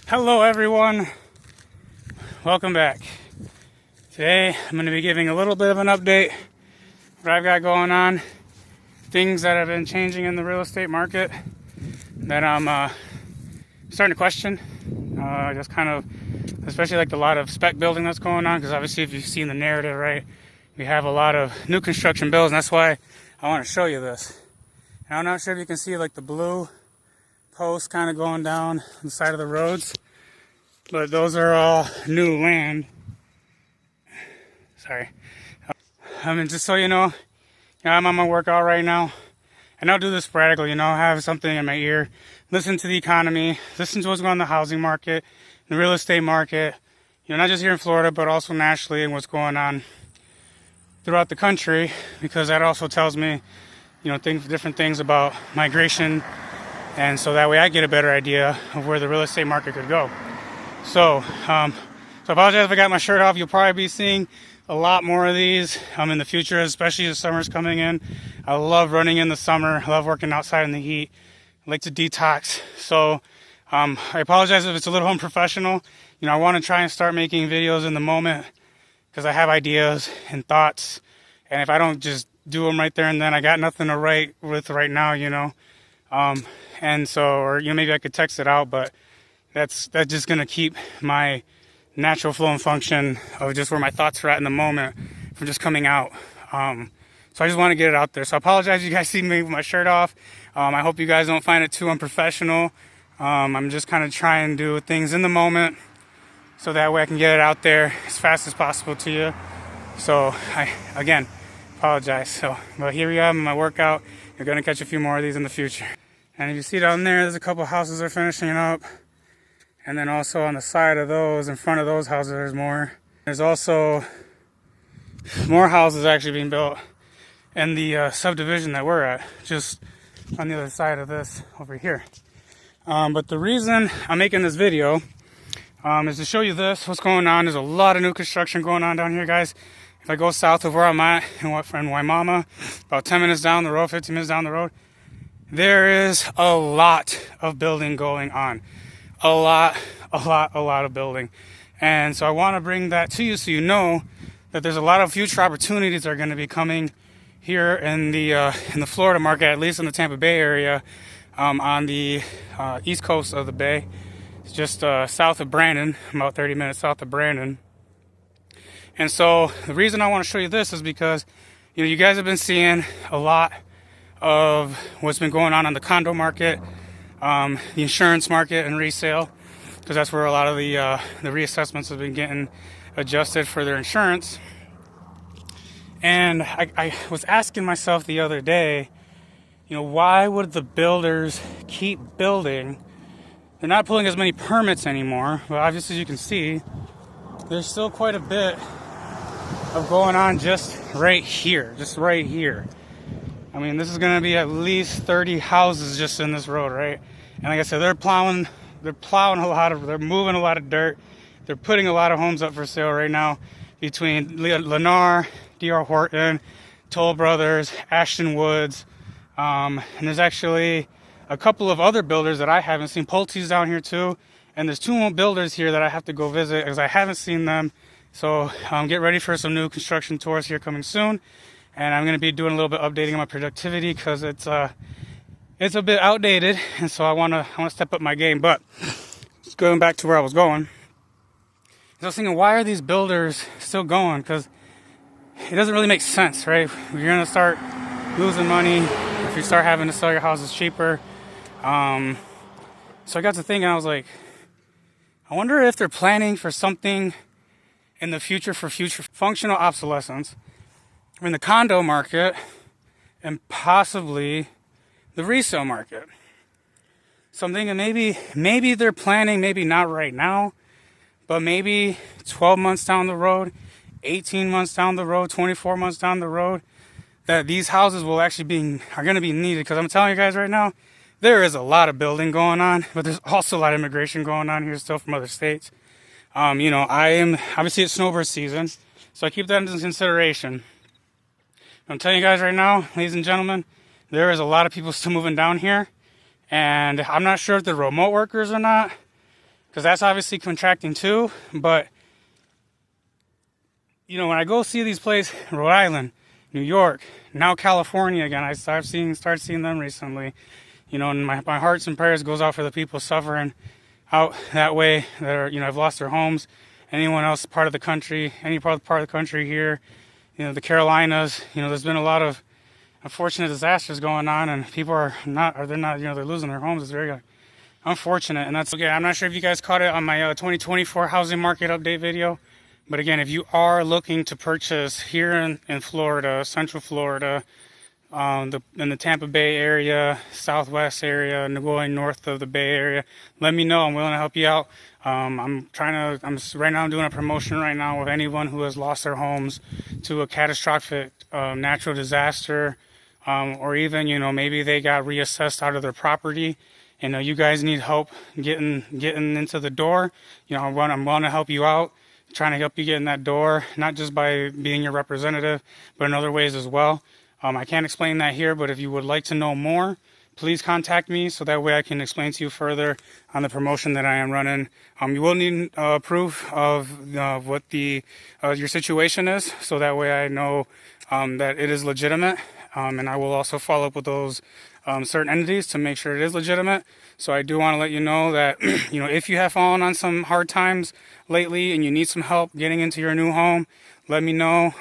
Hello everyone, welcome back. Today I'm going to be giving a little bit of an update, what I've got going on, things that have been changing in the real estate market that I'm starting to question, just kind of, especially like a lot of spec building that's going on, because obviously if you've seen the narrative, right, we have a lot of new construction builds, and that's why I want to show you this. And I'm not sure if you can see like the blue posts kind of going down the side of the roads, but those are all new land. Sorry. Just so you know, I'm on my workout right now, and I'll do this sporadically, have something in my ear, listen to the economy, listen to what's going on in the housing market, the real estate market, not just here in Florida, but also nationally, and what's going on throughout the country, because that also tells me, different things about migration. And so that way I get a better idea of where the real estate market could go. So I apologize if I got my shirt off. You'll probably be seeing a lot more of these in the future, especially as summer's coming in. I love running in the summer. I love working outside in the heat. I like to detox. So I apologize if it's a little unprofessional. I want to try and start making videos in the moment because I have ideas and thoughts. And if I don't just do them right there and then, I got nothing to write with right now, and so, or maybe I could text it out, but that's just gonna keep my natural flow and function of just where my thoughts are at in the moment from just coming out. So I just want to get it out there. So I apologize if you guys see me with my shirt off. I hope you guys don't find it too unprofessional. I'm just kind of trying to do things in the moment so that way I can get it out there as fast as possible to you. So I, again, apologize. But here we are in my workout. You're gonna catch a few more of these in the future. And if you see down there, there's a couple houses they're finishing up. And then also on the side of those, in front of those houses, there's more. There's also more houses actually being built in the subdivision that we're at, just on the other side of this over here. But the reason I'm making this video is to show you this, what's going on. There's a lot of new construction going on down here, guys. If I go south of where I'm at in Wimauma, about 10 minutes down the road, 15 minutes down the road, there is a lot of building going on. A lot of building. And so I want to bring that to you so you know that there's a lot of future opportunities that are going to be coming here in the Florida market, at least in the Tampa Bay area, on the east coast of the bay. It's just south of Brandon, about 30 minutes south of Brandon. And so the reason I want to show you this is because, you guys have been seeing a lot of what's been going on the condo market, the insurance market and resale, because that's where a lot of the reassessments have been getting adjusted for their insurance. And I was asking myself the other day, why would the builders keep building? They're not pulling as many permits anymore, but obviously as you can see, there's still quite a bit of going on just right here. I mean, this is going to be at least 30 houses just in this road, right? And like I said, they're moving a lot of dirt. They're putting a lot of homes up for sale right now between Lennar, D.R. Horton, Toll Brothers, Ashton Woods. And there's actually a couple of other builders that I haven't seen. Pulte's down here too. And there's two more builders here that I have to go visit because I haven't seen them. So get ready for some new construction tours here coming soon. And I'm going to be doing a little bit updating on my productivity because it's a bit outdated, and so I want to step up my game. But just going back to where I was going, I was thinking, why are these builders still going? Because it doesn't really make sense, right? You're going to start losing money if you start having to sell your houses cheaper. So I got to thinking, I was like, I wonder if they're planning for something in the future for future functional obsolescence in the condo market and possibly the resale market. So I'm thinking maybe they're planning, maybe not right now, but maybe 12 months down the road, 18 months down the road, 24 months down the road, that these houses will actually are going to be needed. Because I'm telling you guys right now, there is a lot of building going on, but there's also a lot of immigration going on here still from other states. Obviously it's snowbird season, so I keep that into consideration. I'm telling you guys right now, ladies and gentlemen, there is a lot of people still moving down here, and I'm not sure if they're remote workers or not, because that's obviously contracting too. But you know, when I go see these places, Rhode Island, New York, now California again, I start seeing them recently. You know, and my hearts and prayers goes out for the people suffering out that way that are, you know, have lost their homes. Anyone else part of the country, any part of the country here, you know, the Carolinas, you know, there's been a lot of unfortunate disasters going on, and people are not, or they're not, you know, they're losing their homes. It's very unfortunate, and that's okay. I'm not sure if you guys caught it on my 2024 housing market update video, but again, if you are looking to purchase here in Florida, Central Florida, in the Tampa Bay area, Southwest area, and going north of the Bay Area, let me know. I'm willing to help you out. I'm right now doing a promotion right now with anyone who has lost their homes to a catastrophic natural disaster, or even, you know, maybe they got reassessed out of their property. You know, you guys need help getting into the door. You know, I'm willing to help you out, trying to help you get in that door, not just by being your representative, but in other ways as well. I can't explain that here, but if you would like to know more, please contact me so that way I can explain to you further on the promotion that I am running. You will need proof of what your situation is, so that way I know that it is legitimate, and I will also follow up with those certain entities to make sure it is legitimate. So I do want to let you know that you know, if you have fallen on some hard times lately and you need some help getting into your new home, let me know.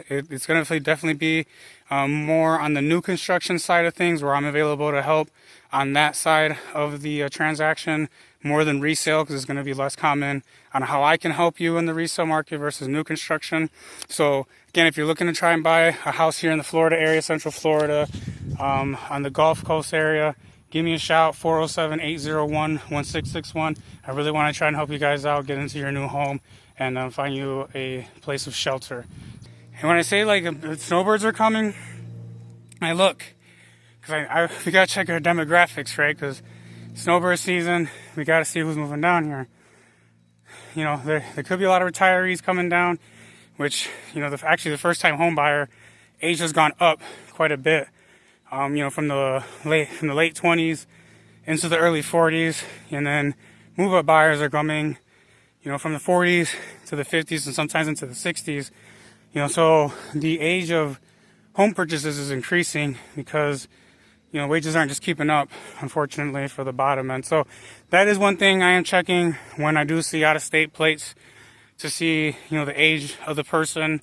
It's going to definitely be more on the new construction side of things, where I'm available to help on that side of the transaction more than resale, because it's going to be less common on how I can help you in the resale market versus new construction. So again, if you're looking to try and buy a house here in the Florida area, Central Florida, on the Gulf Coast area, give me a shout, 407-801-1661. I really want to try and help you guys out, get into your new home, and find you a place of shelter. And when I say like the snowbirds are coming, I look, because we got to check our demographics, right? Because snowbird season, we got to see who's moving down here. You know, there could be a lot of retirees coming down, which, you know, actually the first time home buyer age has gone up quite a bit. You know, from the late 20s into the early 40s, and then move-up buyers are coming, you know, from the 40s to the 50s and sometimes into the 60s. You know, so the age of home purchases is increasing because, you know, wages aren't just keeping up, unfortunately, for the bottom end. So that is one thing I am checking when I do see out-of-state plates, to see, you know, the age of the person,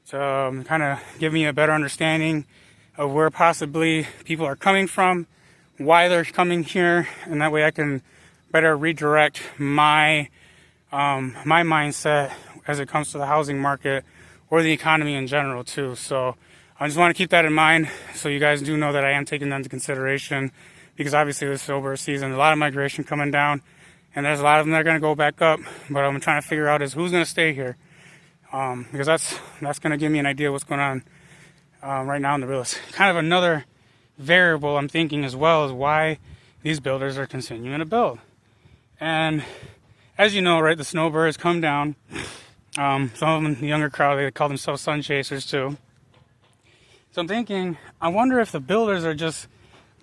to kind of give me a better understanding of where possibly people are coming from, why they're coming here, and that way I can better redirect my mindset as it comes to the housing market or the economy in general too. So I just want to keep that in mind, so you guys do know that I am taking that into consideration, because obviously this is over a season, a lot of migration coming down, and there's a lot of them that are going to go back up. But I'm trying to figure out is who's going to stay here, because that's going to give me an idea of what's going on right now in the real estate. Kind of another variable I'm thinking as well is why these builders are continuing to build. And as you know, right, the snowbirds come down. Some of them, the younger crowd, they call themselves sun chasers too. So I'm thinking, I wonder if the builders are just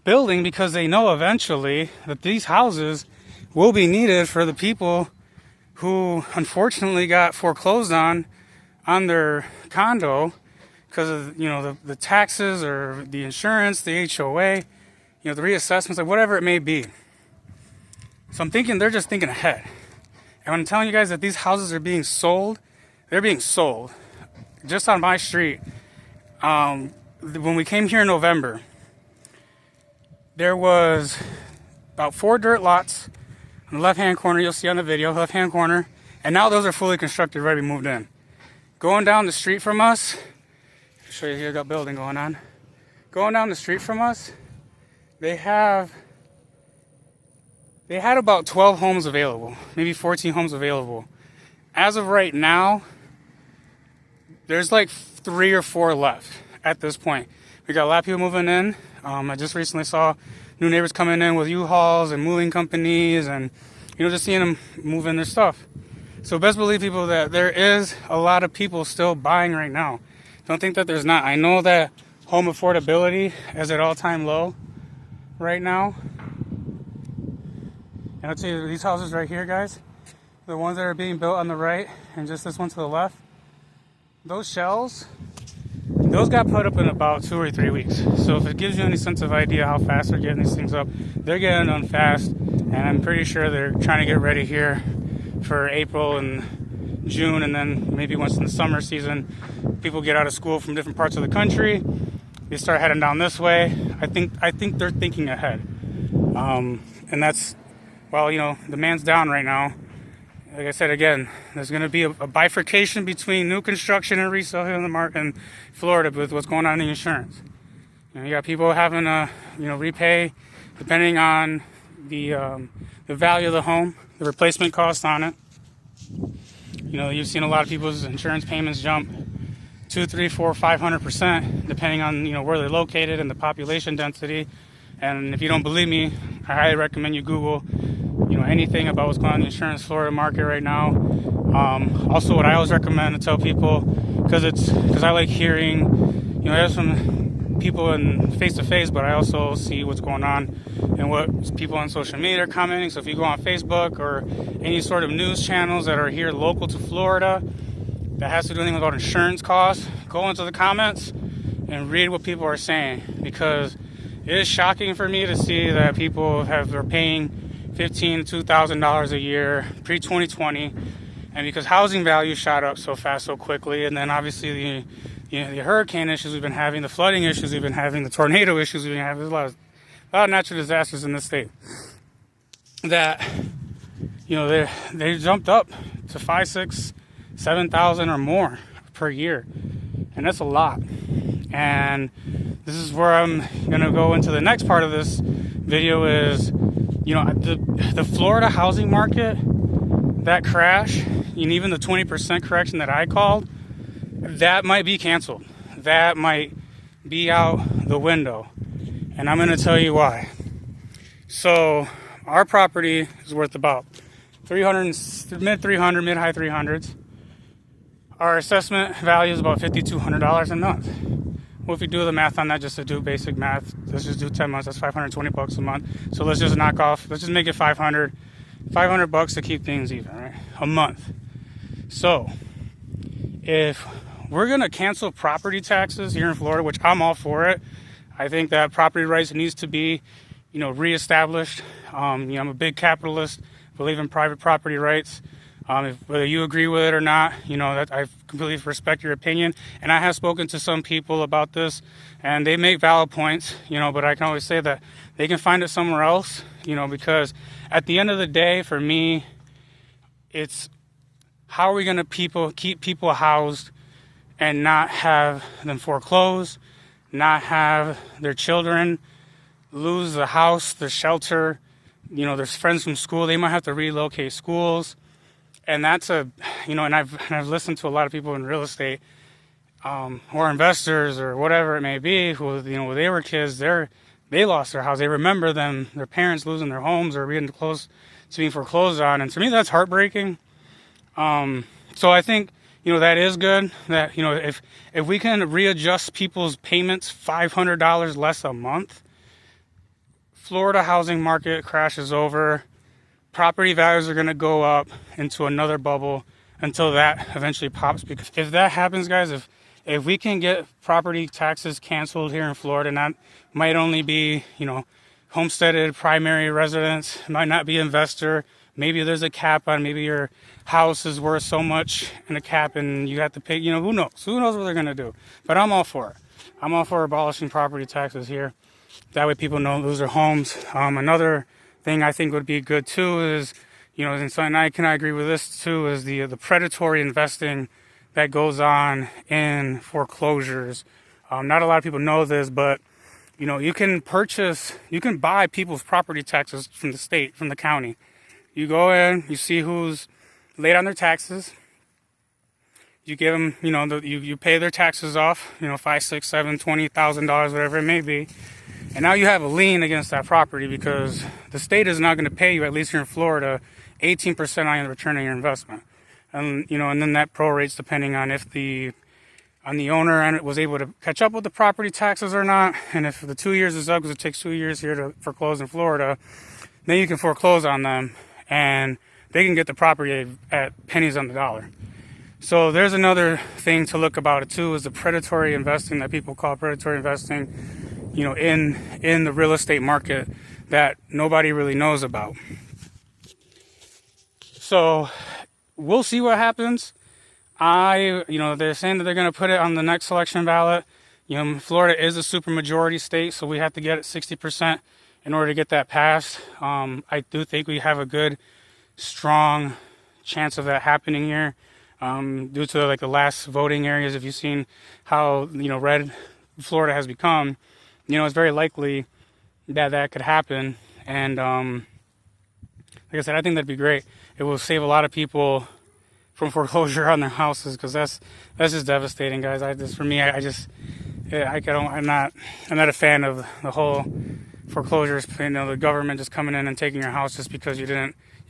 building because they know eventually that these houses will be needed for the people who unfortunately got foreclosed on their condo because of, you know, the taxes or the insurance, the HOA, you know, the reassessments, like whatever it may be. So I'm thinking they're just thinking ahead. And I'm telling you guys that these houses are being sold. They're being sold just on my street. When we came here in November, there was about 4 dirt lots on the left-hand corner. You'll see on the video, left-hand corner. And now those are fully constructed, ready, moved in. Going down the street from us, I'll show you here, got building going on. Going down the street from us, they had about 12 homes available, maybe 14 homes available. As of right now, there's like 3 or 4 left at this point. We got a lot of people moving in. I just recently saw new neighbors coming in with U-Hauls and moving companies, and, you know, just seeing them move in their stuff. So best believe, people, that there is a lot of people still buying right now. Don't think that there's not. I know that home affordability is at all-time low right now. And I'll tell you, these houses right here, guys, the ones that are being built on the right and just this one to the left, those shells, those got put up in about 2 or 3 weeks. So if it gives you any sense of idea how fast they're getting these things up, they're getting done fast. And I'm pretty sure they're trying to get ready here for April and June, and then maybe once in the summer season, people get out of school from different parts of the country, they start heading down this way. I think they're thinking ahead. And that's, well, you know, the man's down right now. Like I said, again, there's going to be a bifurcation between new construction and resale here in the market in Florida with what's going on in the insurance. You got people having to, repay depending on the value of the home, the replacement cost on it. You've seen a lot of people's insurance payments jump 2, 3, 4, 500%, depending on where they're located and the population density. And if you don't believe me, I highly recommend you Google anything about what's going on in the insurance Florida market right now. Also, what I always recommend to tell people, because I like hearing, there's some people in face to face, but I also see what's going on and what people on social media are commenting. So if you go on Facebook or any sort of news channels that are here local to Florida that has to do anything about insurance costs, go into the comments and read what people are saying, because it is shocking for me to see that people are paying $15,000 to $2,000 a year pre-2020, and because housing values shot up so fast so quickly, and then obviously the hurricane issues we've been having, the flooding issues we've been having, the tornado issues we've been having, there's a lot of natural disasters in this state that they jumped up to 5, 6, 7,000 or more per year, and that's a lot. And this is where I'm gonna go into the next part of this video is, the Florida housing market, that crash, and even the 20% correction that I called, that might be canceled. That might be out the window. And I'm going to tell you why. So our property is worth about mid-300, mid-high 300s. Our assessment value is about $5,200 a month. Well, if you do the math on that, just to do basic math, let's just do 10 months, that's $520 a month. So let's just make it $500 to keep things even, right? A month. So if we're going to cancel property taxes here in Florida, which I'm all for it, I think that property rights needs to be, reestablished. I'm a big capitalist, believe in private property rights. Whether you agree with it or not, that I completely respect your opinion. And I have spoken to some people about this, and they make valid points, but I can always say that they can find it somewhere else, because at the end of the day, for me, it's how are we going to keep people housed and not have them foreclose, not have their children lose the house, their shelter, their friends from school, they might have to relocate schools. And that's and I've listened to a lot of people in real estate, or investors or whatever it may be, who, when they were kids, they lost their house. They remember their parents losing their homes or being close to being foreclosed on. And to me, that's heartbreaking. So I think, that is good that, if we can readjust people's payments $500 less a month, Florida housing market crashes over. Property values are going to go up into another bubble until that eventually pops. Because if that happens, guys, if we can get property taxes canceled here in Florida, and that might only be, homesteaded primary residents, it might not be investor. Maybe there's a cap on, maybe your house is worth so much and a cap and you have to pay, who knows? Who knows what they're going to do? But I'm all for it. I'm all for abolishing property taxes here. That way people don't lose their homes. Another thing I think would be good too is, and so I agree with this too, is the predatory investing that goes on in foreclosures. Not a lot of people know this, but you can buy people's property taxes from the state, from the county. You go in, you see who's late on their taxes. You give them, you pay their taxes off, $5,000, $6,000, $7,000, $20,000, whatever it may be. And now you have a lien against that property because the state is not going to pay you, at least here in Florida, 18% on the return on your investment. And, and then that prorates depending on if the owner and it was able to catch up with the property taxes or not. And if the 2 years is up, because it takes 2 years here to foreclose in Florida, then you can foreclose on them and they can get the property at pennies on the dollar. So there's another thing to look about it too, is the predatory investing that people call predatory investing, you know, in the real estate market that nobody really knows about. So we'll see what happens. They're saying that they're going to put it on the next election ballot. You know, Florida is a supermajority state, so we have to get it 60% in order to get that passed. I do think we have a good, strong chance of that happening here, due to like the last voting areas. If you've seen how, you know, red Florida has become, you know, it's very likely that that could happen. And like I said, I think that'd be great. It will save a lot of people from foreclosure on their houses, because that's just devastating, guys. I'm not a fan of the whole foreclosures. You know, the government just coming in and taking your house just because you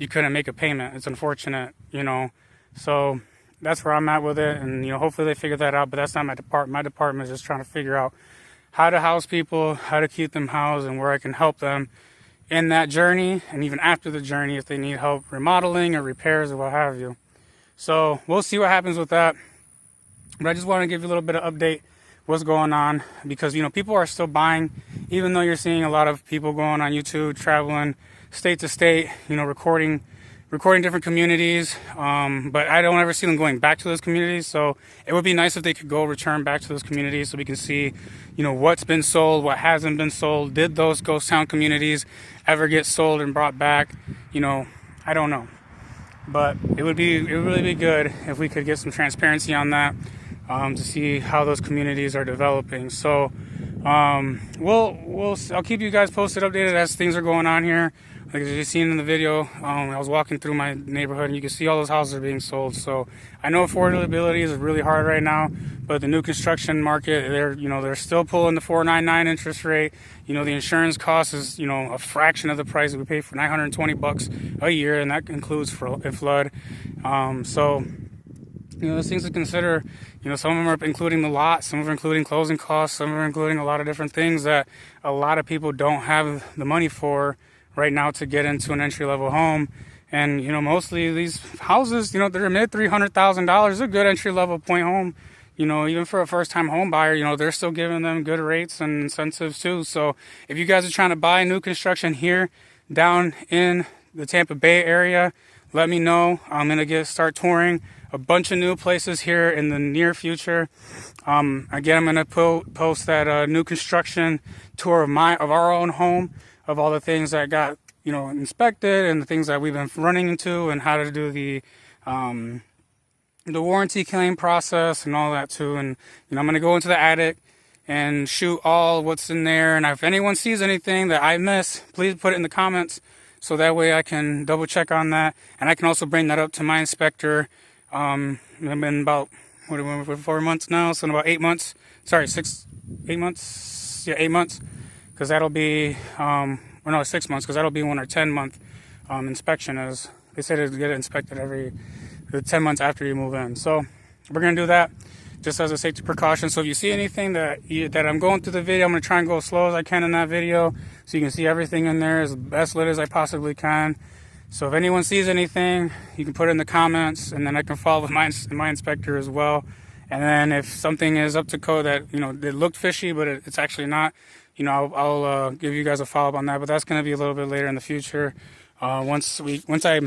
couldn't make a payment. It's unfortunate, you know. So that's where I'm at with it, and you know, hopefully they figure that out. But that's not my department. My department is just trying to figure out how to house people, how to keep them housed, and where I can help them in that journey, and even after the journey if they need help remodeling or repairs or what have you. So we'll see what happens with that. But I just want to give you a little bit of update what's going on, because you know, people are still buying, even though you're seeing a lot of people going on YouTube, traveling state to state, you know, recording different communities. But I don't ever see them going back to those communities. So it would be nice if they could return back to those communities so we can see, you know, what's been sold, what hasn't been sold. Did those ghost town communities ever get sold and brought back? You know, I don't know. But it would really be good if we could get some transparency on that, to see how those communities are developing. So I'll keep you guys posted, updated as things are going on here. Like you've seen in the video, I was walking through my neighborhood and you can see all those houses are being sold. So I know affordability is really hard right now, but the new construction market, they're still pulling the 4.99 interest rate. You know, the insurance cost is, you know, a fraction of the price that we pay for $920 a year, and that includes flood. So, you know, there's things to consider. You know, some of them are including the lot, some of them are including closing costs, some are including a lot of different things that a lot of people don't have the money for right now to get into an entry-level home. And, you know, mostly these houses, you know, they're mid $300,000. It's a good entry-level point home. You know, even for a first-time home buyer, you know, they're still giving them good rates and incentives too. So if you guys are trying to buy new construction here down in the Tampa Bay area, let me know. I'm going to start touring a bunch of new places here in the near future. Again, I'm going to post that new construction tour of our own home, of all the things that got, you know, inspected and the things that we've been running into, and how to do the warranty claim process and all that too. And, you know, I'm going to go into the attic and shoot all what's in there. And if anyone sees anything that I miss, please put it in the comments, so that way I can double check on that. And I can also bring that up to my inspector. I've been about, 4 months now? So in about 8 months, 8 months? Yeah, 8 months. Because that'll be, 6 months, because that'll be when our 10-month inspection is. They said to get it inspected every 10 months after you move in. So we're going to do that just as a safety precaution. So if you see anything that I'm going through the video, I'm going to try and go as slow as I can in that video, so you can see everything in there as best lit as I possibly can. So if anyone sees anything, you can put it in the comments, and then I can follow with my inspector as well. And then if something is up to code that, you know, it looked fishy, but it's actually not, you know, I'll give you guys a follow-up on that. But that's going to be a little bit later in the future, once I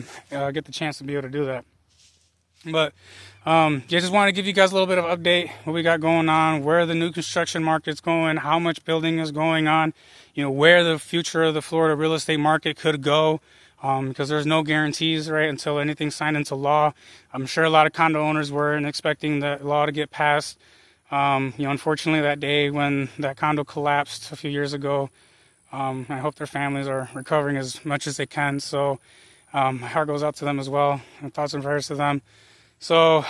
get the chance to be able to do that. But just want to give you guys a little bit of update, what we got going on, where the new construction market's going, how much building is going on, you know, where the future of the Florida real estate market could go. Because there's no guarantees, right, until anything's signed into law. I'm sure a lot of condo owners weren't expecting the law to get passed. You know, unfortunately, that day when that condo collapsed a few years ago, I hope their families are recovering as much as they can. So my heart goes out to them as well, and thoughts and prayers to them. So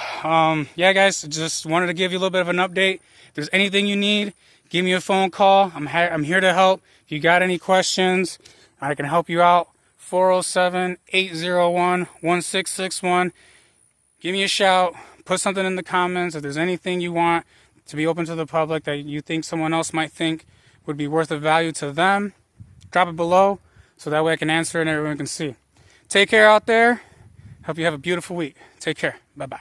yeah, guys, just wanted to give you a little bit of an update. If there's anything you need, give me a phone call. I'm here to help. If you got any questions, I can help you out. 407-801-1661. Give me a shout. Put something in the comments. If there's anything you want to be open to the public that you think someone else might think would be worth of value to them, drop it below. so that way I can answer and everyone can see. Take care out there. Hope you have a beautiful week. Take care. Bye-bye.